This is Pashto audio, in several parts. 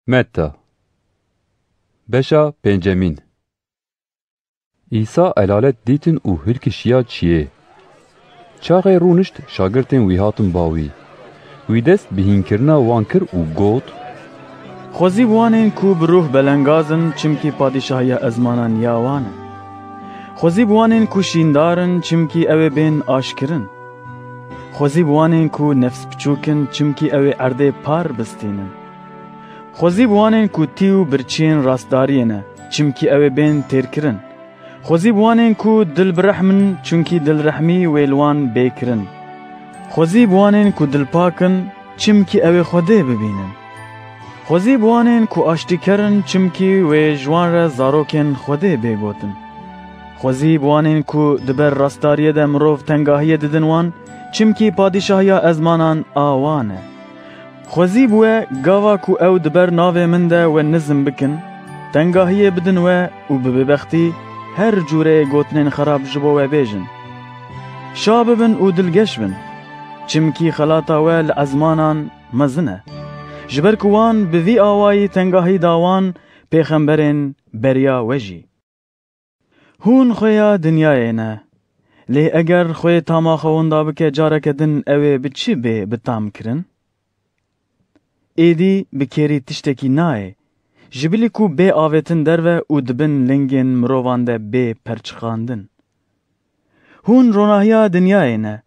متى بشا پنجمین İsa elalet dîtin û hilkişiya çiyê. Çaxê rûnişt şagirtên wî hatin bawî. Wî dest bihînkirina wan kir û got: Xwezî bi wanên ku bi ruh belengazin çimkî padîşahiya ezmanan ya wan e. Xwezî bi wanên ku şîndarin çimkî ew ê bên aşkirin. Xwezî bi wanên ku nefs biçûkin çimkî ew ê erdê par bistînin. Xwezî bi wanên ku tî û birçiyên rastdariyê ne çimkî ew ê bên têrkirin. Xwezî bi wanên ku dil birehmin çunkî dilrehmî wê li wan bêkirin. Xwezî bi wanên ku dilpakin çimkî ew ê Xwedê bibînin. Xwezî bi wanên ku aştîkerin çimkî wê ji wan re zarokên Xwedê bêgotin. Xwezî bi wanên ku diber rastdariyê de mirov tengahiyê didin wan çimkî padîşahiya ezmanan a wan e. Xwezî bi we gava ku ew diber navê min de we nizm bikin, tengahiyê bidin we û bi bêbextî her cûrê gotinên xerab ji bo we bêjin. Şa bibin û dilgeş bin, çimkî xelata we li ezmanan mezin e. Ji ber ku wan bi vî awayî tengahî da wan pêxemberên beriya we jî. Hûn xweya dinyayê ne, lê eger xwê tama xwe winda bike careke din ew ê bi çi bê bi tam kirin? Êdî bi kêrî tiştekî nayê, ji bilî ku bê avêtin derve û dibin lingên mirovan de bê perçixandin. Hûn ronahiya dinyayê ne,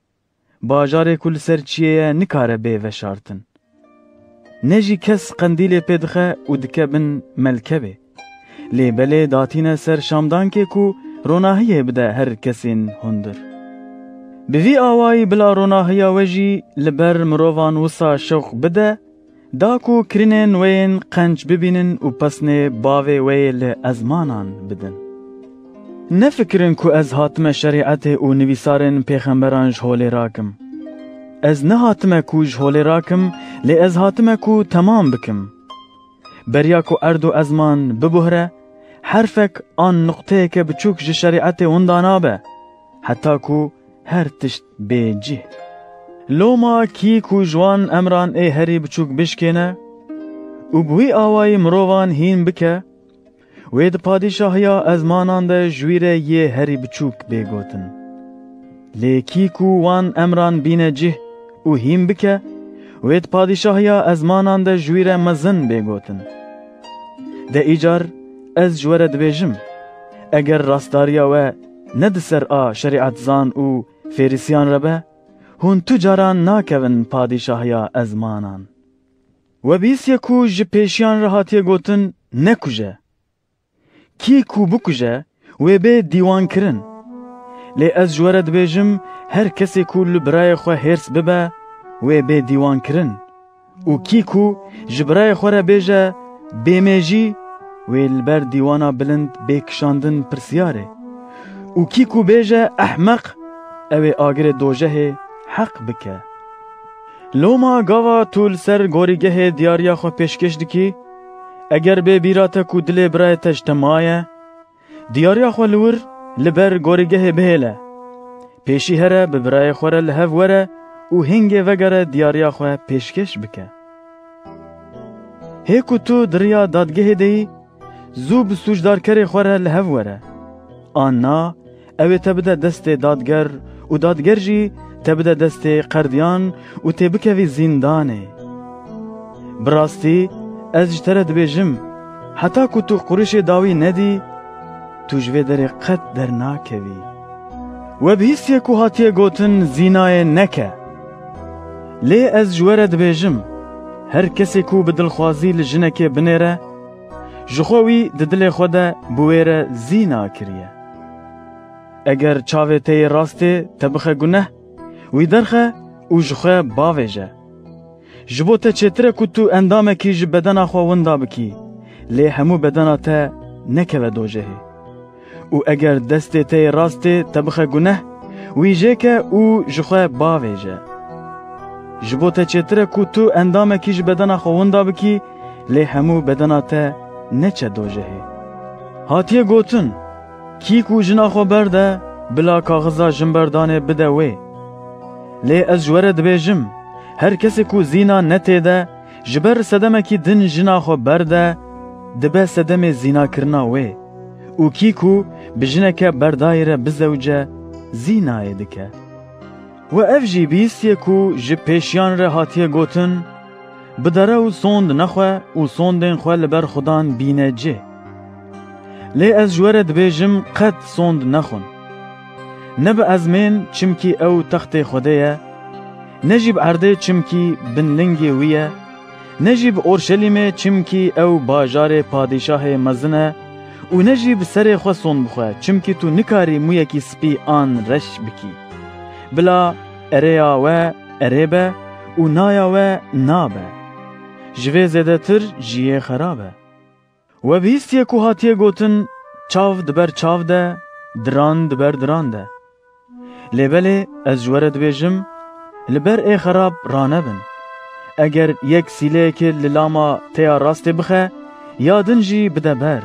bajarê ku li ser çiyê ye nikare bê veşartin. Ne jî kes qendîlê pê dixe û dike bin melkebê, lê belê datîne ser şamdankê ku ronahiyê bide her kesên hundir. Bi vî awayî bila ronahiya we jî li ber mirovan wisa şewq bide, da ku kirinên wê yên qenc bibînin û pesnê bavê wê li ezmanan bidin. Nefikirin ku ez hatime şerîetê û nivîsarên pêxemberan ji holê rakim. Ez nehatime ku ji holê rakim, lê ez hatime ku temam bikim. Beriya ku erd û ezman bibuhre, herfek an nuqteyeke biçûk ji şerîetê winda nabe, heta ku her tişt bêcih. Loma kî ku ji wan emran ê herî biçûk bişkêne û bi wî awayî mirovan hîn bike, wê di padîşahiya ezmanan de ji wî re yê herî biçûk bêgotin. Lê kî ku wan emran bîne cih û hîn bike, wê di padîşahiya ezmanan de ji wî re mezin bêgotin. De îcar ez ji we re dibêjim, eger rastdariya we ne di ser a şerîetzan û fêrîsiyan re be, hûn tu caran nakevin padîşahiya ezmanan. We bîstiye ku ji pêşiyan re hatiye gotin nekuje. Kî ku bikuje, wê bê dîwankirin. Lê ez ji we re dibêjim, her kesê ku li birayê xwe hêrs bibe, wê bê dîwankirin. Û kî ku ji birayê xwe re bêje bêmêjî, wê li ber dîwana bilind bê kişandin pirsyarê. û kî ku bêje ehmeq, ew ê agirê dojehê heq bike. Loma gava tu li ser gorîgehê diyariya xwe pêşkêş dikî, eger bê bîra te ku dilê birayê te ji te maye, diyariya xwe li wir li ber gorîgehê bihêle. Pêşî here bi birayê xwe re li hev were û hingê vegere diyariya xwe pêşkêş bike. Hê ku tu di riya dadgehê de yî, zû bi sûcdarkerê xwe re li hev were. Anna ew ê te bide destê dadger û dadger jî te bide destê qerdiyan û tê bikevî zîndanê. Bi rastî ez ji te re dibêjim, heta ku tu qurişê dawî nedî, tu ji vê derê qet dernakevî. We bihîstiye ku hatiye gotin zînayê neke. Lê ez ji we re dibêjim, her kesê ku bi dilxwazî li jinekê binêre, ji xwe wî di dilê xwe de bi wê re zîna kiriye. Eger çavê te yê rastê te bixe guneh, wî derxe û ji xwe bavêje. Ji bo te çêtir e ku tu endamekî ji bedena xwe winda bikî, lê hemû bedena te nekeve dojehê. û eger destê te yê rastê te bixe guneh, wî jêke û ji xwe bavêje. Ji bo te çêtir e ku tu endamekî ji bedena xwe winda bikî, lê hemû bedena te neçe dojehê. Hatiye gotin, kî ku jina xwe berde, bila kaxiza jimberdanê bide wê. Lê ez ji we re dibêjim, her kesê ku zîna netêde, جبر سدمکی دن جنا خو برده دبه سدم زینا کرنا وی او کی کو بجنکه بردایره بزوجه زینای دکه و اف جی بیستیه کو جی پیشیان ره هاتیه گوتن بدره و سوند نخواه و سوندین خواه لبر خودان بینه جه لی از جوره دبیجم قد سوند نخون نب ازمین چمکی او تخت خوده نجیب عرده چمکی بنلنگی ویه نجیب اورشلیم چمکی او باجار پادشاه مزنه و نجیب سر خو سون بخواه چمکی تو نکاری مویکی سپی آن رش بکی بلا اریا و اریبه و نایا و نابه جوه زده تر جیه خرابه و بیستیه که هاتیه گوتن چاو دبر چاو ده دران دبر دران ده لیبله از جوره دبیجم لبر ای خراب رانه بن اگر یک سیله که للاما تیا راست بخه یادن جی بده بر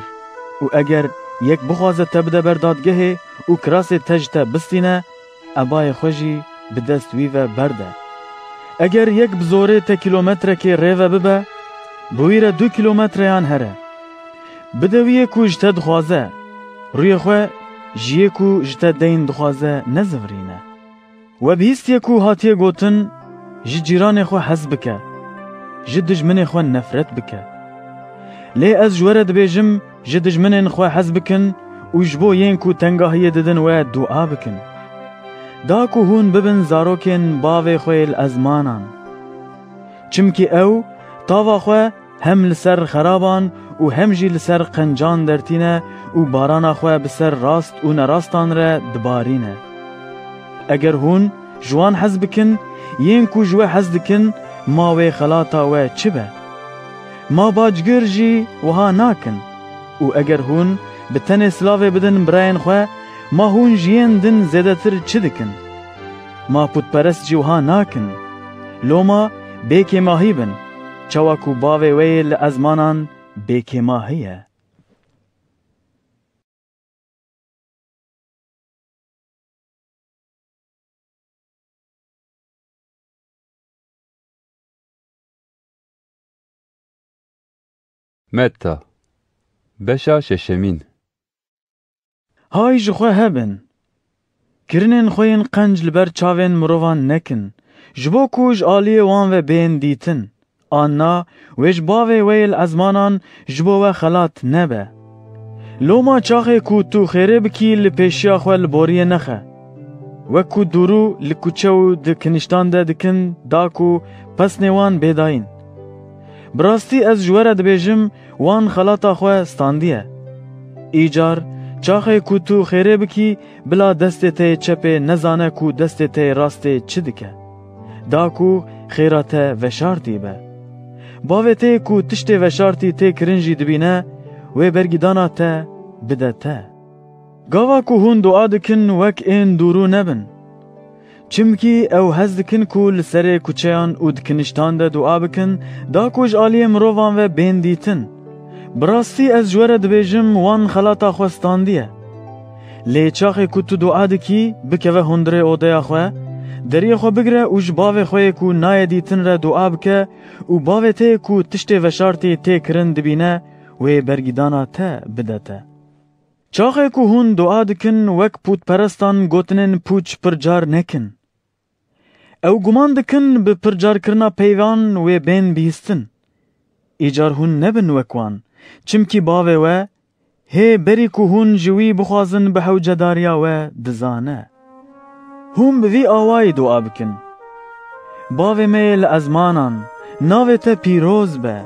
و اگر یک بخوازه تا بده بر دادگه و کراس تجتا بستینه ابای خوشی بدست ویوه برده اگر یک بزوره تا کیلومتر که ریوه ببه بویره 2 کیلومتر یان هره بده ویه کو جتا دخوازه روی خواه جیه کو جتا دین دخوازه نزورینه و بیستیه کو هاتیه گوتن جی جیران خو حز بکه جی دجمن خو نفرت بکه لی از جوره دبیجم جی دجمن خو حز بکن و جبو ین کو تنگاهی ددن و دعا بکن دا کو هون ببن زاروکن باوی خویل ازمانان چمکی او تاوا خو هم لسر خرابان و هم جی لسر قنجان درتینه و باران خو بسر راست و نراستان را دبارینه اگر هون جوان حز بکن ین کو جوه حز دکن ما وی خلاطا و چه به ما باجگر جی وها ناکن و اگر هون بتن سلاوه بدن براین خواه ما هون جین دن زیده تر چه دکن ما پود پرست جی وها ناکن لوما بیکی ماهی بن چواکو باوه وی لازمانان بیکی ماهیه متا بشا ششمین های جخواه هبن کرنین خوین قنج لبر چاوین مروان نکن جبو کوج آلی وان و بین دیتن آنا ویج باوی ویل ازمانان جبو و خلات نبه لوما چاخه کو تو خیره بکی لپیشیا خواه لبوریه نخه و کو دورو لکوچو دکنشتان ده دکن داکو پس نیوان بیداین براستی از جوره دبیجم وان خلاطا خواه ستاندیه ایجار چاخه کو تو خیره بکی بلا دست ته چپه نزانه کو دست ته راست چه دکه داکو خیرات وشارتی به باوه ته کو تشت وشارتی ته کرنجی دبینه و برگیدانا ته بده ته گاوا کو هون دعا دکن وک این دورو نبن چمکی او هز دکن کو لسر کوچیان او دکنشتان ده دعا بکن دا کوج آلی مروان و بین دیتن براستی از جوره دبیجم وان خلاطا خوستاندیه لی چاخی کو تو دعا دکی بکوه هندره اوده خواه دری خو بگره اوج باوه خواه کو نای دیتن را دعا بکه او باوه ته کو تشت وشارتی ته کرن دبینه و برگیدانا ته بده ته چاخی کو هون دعا دکن وک پود پرستان گوتنن پوچ پرجار نکن او گمان دکن به پرجار کرنا پیوان و بین بیستن ایجار هون نبن وکوان چمکی باوه و هی بری که هون جوی بخوازن به حوجداریا و دزانه هون بوی آوائی دعا بکن باوه میل ازمانان ناوه تا پیروز به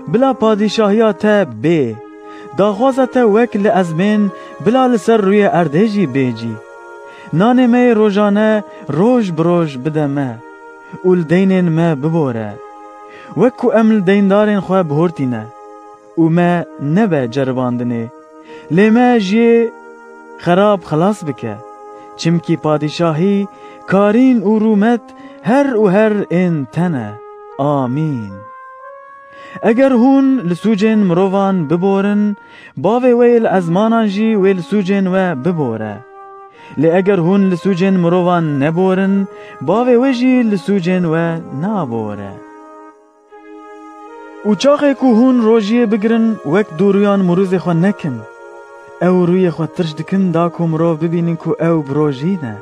بلا پادشاهیا تا بی داخوازه تا وکل ازمین بلا لسر روی اردیجی بیجی نان می روزانه روز بروز بده ما اول دینین ما ببوره وکو امل دیندارین خواه بهورتینه او ما نبه جرباندنه لی ما جی خراب خلاص بکه چمکی پادشاهی کارین و رومت هر و هر این تنه آمین اگر هون لسوجن مروان ببورن باوی ویل ازمانان جی ویل سوجن و ببوره لی اگر هون لسوجن مروان نبورن باوی ویجی لسوجن و نابوره و چاقه کو هون روژیه بگرن وک دورویان مروز خو نکن او روی خو ترش دکن دا کو مرو ببینین کو او بروژینه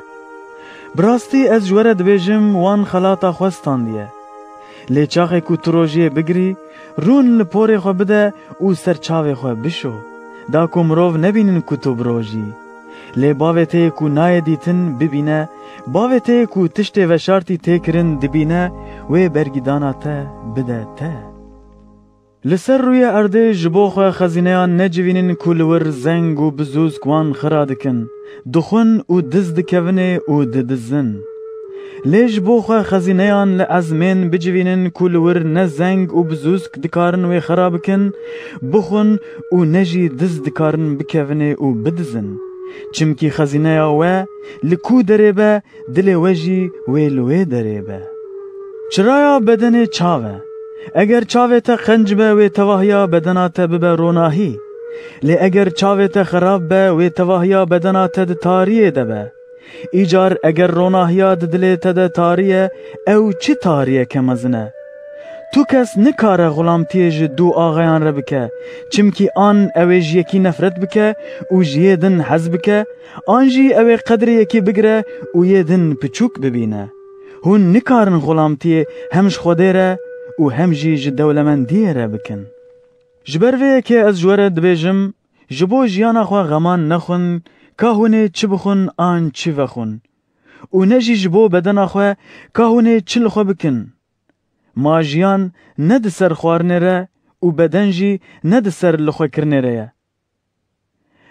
براستی از جوره دبیجم وان خلاطا خوستان دیه لی چاقه کو تروژیه بگری رون لپوری خو بده او سر چاوه خو بشو دا کو مرو نبینین کو تو بروژی لی باوه ته کو نای دیتن ببینه باوه ته کو تشت و شارتی ته کرن دبینه و برگیدانا ته بده ته لسر روی ارده جبو خو خزینهان نجوینین کولور زنگ و بزوز کوان خرادکن دخون و دز دکونه و ددزن لی جبو خو خزینهان لعزمین بجوینین کولور نه زنگ و بزوز دکارن و خرابکن بخون و نجی دز دکارن بکونه و بدزن چمکی خزینه و لکو دریبه دل وجی و لوی دریبه چرایا بدن چاوه اگر چاوه تا خنج به و تواهیا بدنات ببه روناهی لی اگر چاوه تا خراب به و تواهیا بدنات ده تاریه ده به ایجار اگر روناهیا ده دل تا ده تاریه او چی تاریه کمزنه تو کس نکاره غلامتیه جه دو آغایان را بکه چمکی آن اویج یکی نفرت بکه و جیه دن حز بکه آن جی اوی قدر یکی بگره و یه دن پچوک ببینه هون نکارن غلامتیه همش خوده را و هم جی دولمندیه را بکن جبروه که از جوره دبیجم جبو جیانا خواه غمان نخون که هونه چی بخون آن چی وخون و نجی جبو بدنا خواه که هونه چل خواه بکن ما جیان ند سر خوارنه را و بدن جی ند سر لخواه کرنه را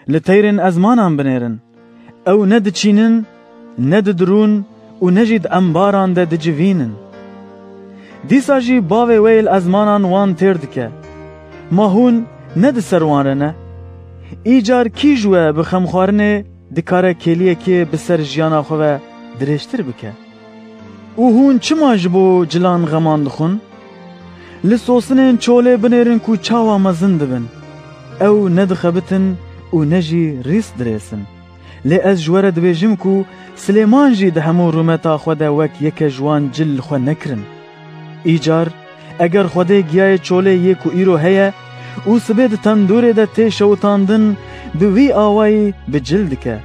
لطیرن ازمانان بنیرن او ند چینن ند درون و نجید انباران ده جوینن دیسا جی باوی ویل ازمانان وان ترد که ما هون ند سروانه ایجار کی جوه بخمخوارنه دکاره کلیه که بسر جیانا خواه درشتر بکه او هون چما جبو جلان غمان دخون لسوسنین چوله بنیرن کو چاوا مزند بن او ندخبتن و نجی ریس دریسن لی از جوره دبیجم کو سلیمان جی ده همون رومتا خواه وک یک جوان جل خواه نکرن ایجار اگر خوده گیای چوله یکو ایرو هیا او سبید تندوره ده تی شوتاندن بوی آوائی بجلد که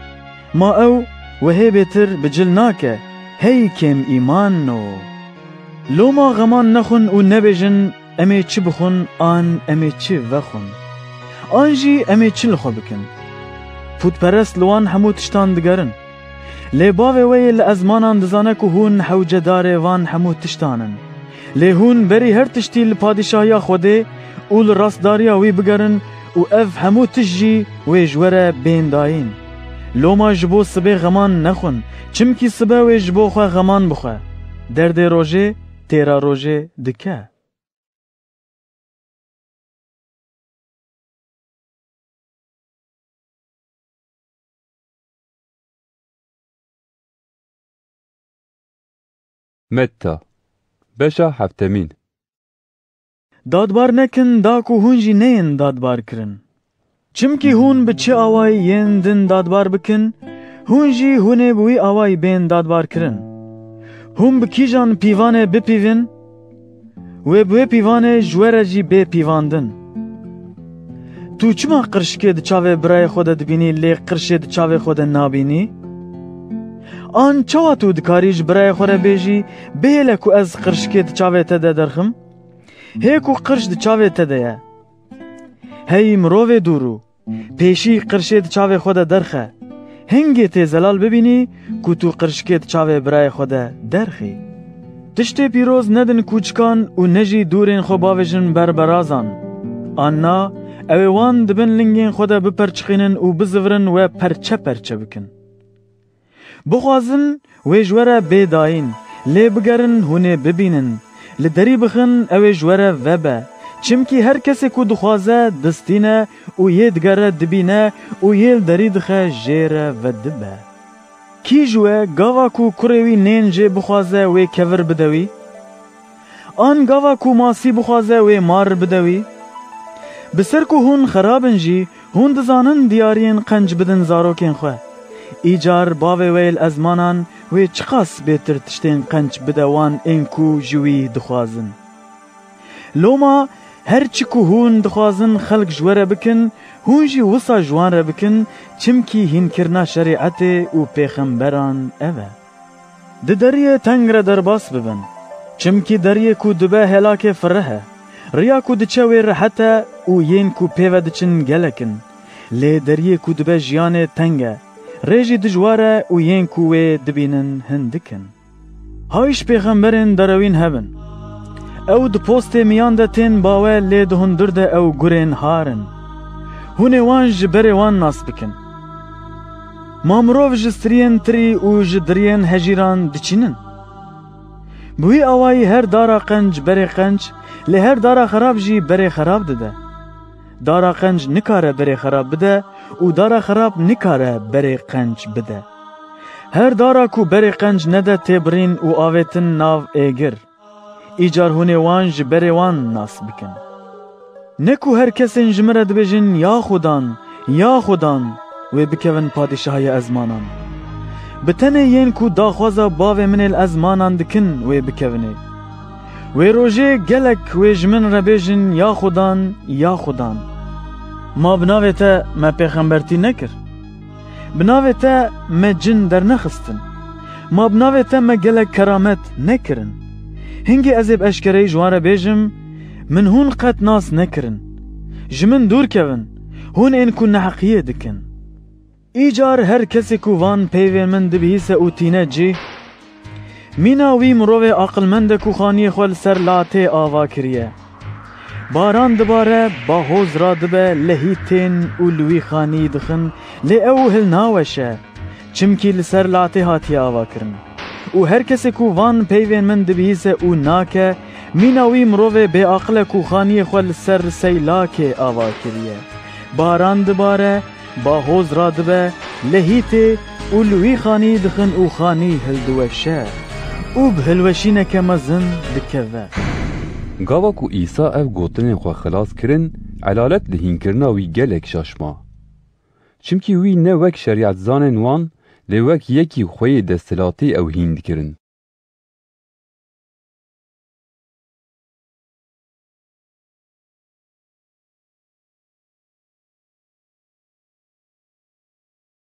ما او وهی بیتر بجل ناکه هی کم ایمان نو لو ما غمان نخون و نبیجن امی چی بخون آن امی چی وخون آنجی امی چی لخو بکن پود پرست لوان همو تشتان دگرن لی باوی وی لازمانان دزانه که هون حوجه داره وان همو تشتانن لی هون بری هر تشتی لپادشاهیا خوده او لراستداریا وی بگرن و اف همو تشجی وی جوره بین داین لو ما جبو سبه غمان نخون چمکی سبه وی جبو خواه غمان بخواه درد روژه تیرا روژه دکه متا بشا هفتمین دادبار نکن دا کو هون جی نین دادبار کرن چمکی هون به چه آوائی ین دن دادبار بکن هون جی هونه بوی آوائی بین دادبار کرن هون بکی جان پیوانه بپیون و بوی پیوانه جوره جی بی پیواندن تو چما قرشکه ده چاوه برای خود دبینی لی قرشه ده چاوه خود نابینی؟ آن چوا تو دکاریج برای خود بیجی بیله کو از قرشکه ده چاوه تده درخم؟ هیکو قرش ده چاوه تده یا هی مروه دورو پیشی قرشه ده چاوه خود درخه هنگی تی زلال ببینی کو تو قرشکه ده چاوه برای خود درخی تشتی پیروز ندن کوچکان و نجی دورین خو باوشن بربرازان آنا اویوان دبن لنگین خود بپرچخینن و بزورن و پرچه پرچه بکن بخوازن و جوره بیداین لی بگرن هونه ببینن لدری بخن او جوره وبه چمکی هر کسی کو دخوازه دستینه و یه دگره دبینه و یه دری دخه جیره و دبه کی جوه گاوا کو کروی نینجه بخوازه و کور بدوی آن گاوا کو ماسی بخوازه و مار بدوی بسر کو هون خرابن جی هون دزانن دیارین قنج بدن زاروکین خواه ایجار باوی ویل ازمانان و چقاس بیتر تشتین قنج بدوان این کو جوی دخوازن لوما هر چی که هون دخوازن خلق جواره بکن هون جی وصا جوان را بکن چمکی هین کرنا شریعت و پیغمبران اوه ده دریه تنگ را درباس ببن چمکی دریه کو دبه هلاک فرهه ریا کو دچوی رحته و ین کو پیوه دچن گلکن لی دریه کو دبه جیان تنگه ریجی دجواره و ین کوه دبینن هندکن هایش پیغمبرین دروین هبن او د پوست میان ده تین باوه لی ده هندر ده او گرین هارن هونه وان جبره وان ناس بکن مامروف جسترین تری و جدرین هجیران دچینن بوی آوائی هر دارا قنج بره قنج لی هر دارا خراب جی بره خراب ده دارا قنج نکاره بره خراب بده و دارا خراب نکاره بره قنج بده هر دارا کو بره قنج نده تبرین و آویتن ناو ایگر ایجار هونه وان جبره وان ناس بکن نکو هر کسین جمرد بجن یا خودان و بکون پادشاهی ازمانان بتنه ین کو داخوازا باو من الازمانان دکن و بکونه و روژه گلک و جمن ربیجن یا خودان ما بناویتا ما پیغمبرتی نکر بناویتا ما جن در نخستن ما بناویتا ما گلک کرامت نکرن هنگی ازیب اشکره جوان ربیجم من هون قد ناس نکرن جمن دور کون هون این کو نحقیه دکن ایجار هر کسی کو وان پیوین من دبیس او تینه جی میناوی مروه عقل مند کو خانی خوال سر لاته آوا کریه باران دباره با حوز را دبه لحیتین او لوی خانی دخن لی او هل ناوشه چمکی لسر لاته هاتی آوا کرن او هر کسی کو وان پیوین من دبیس او ناکه میناوی مروه بی عقل کو خانی خوال سر سیلاک آوا کریه باران دباره با حوز را دبه لحیت او لوی خانی دخن او خانی هلدوشه او بهلوشینه که مزن دکوه گاوا کو ایسا او گوتنین خو خلاص کرن علالت لهین کرنا وی گلک شاشما چمکی وی نه وک شریعت زانن وان لی وک یکی خوی دستلاتی او هیند کرن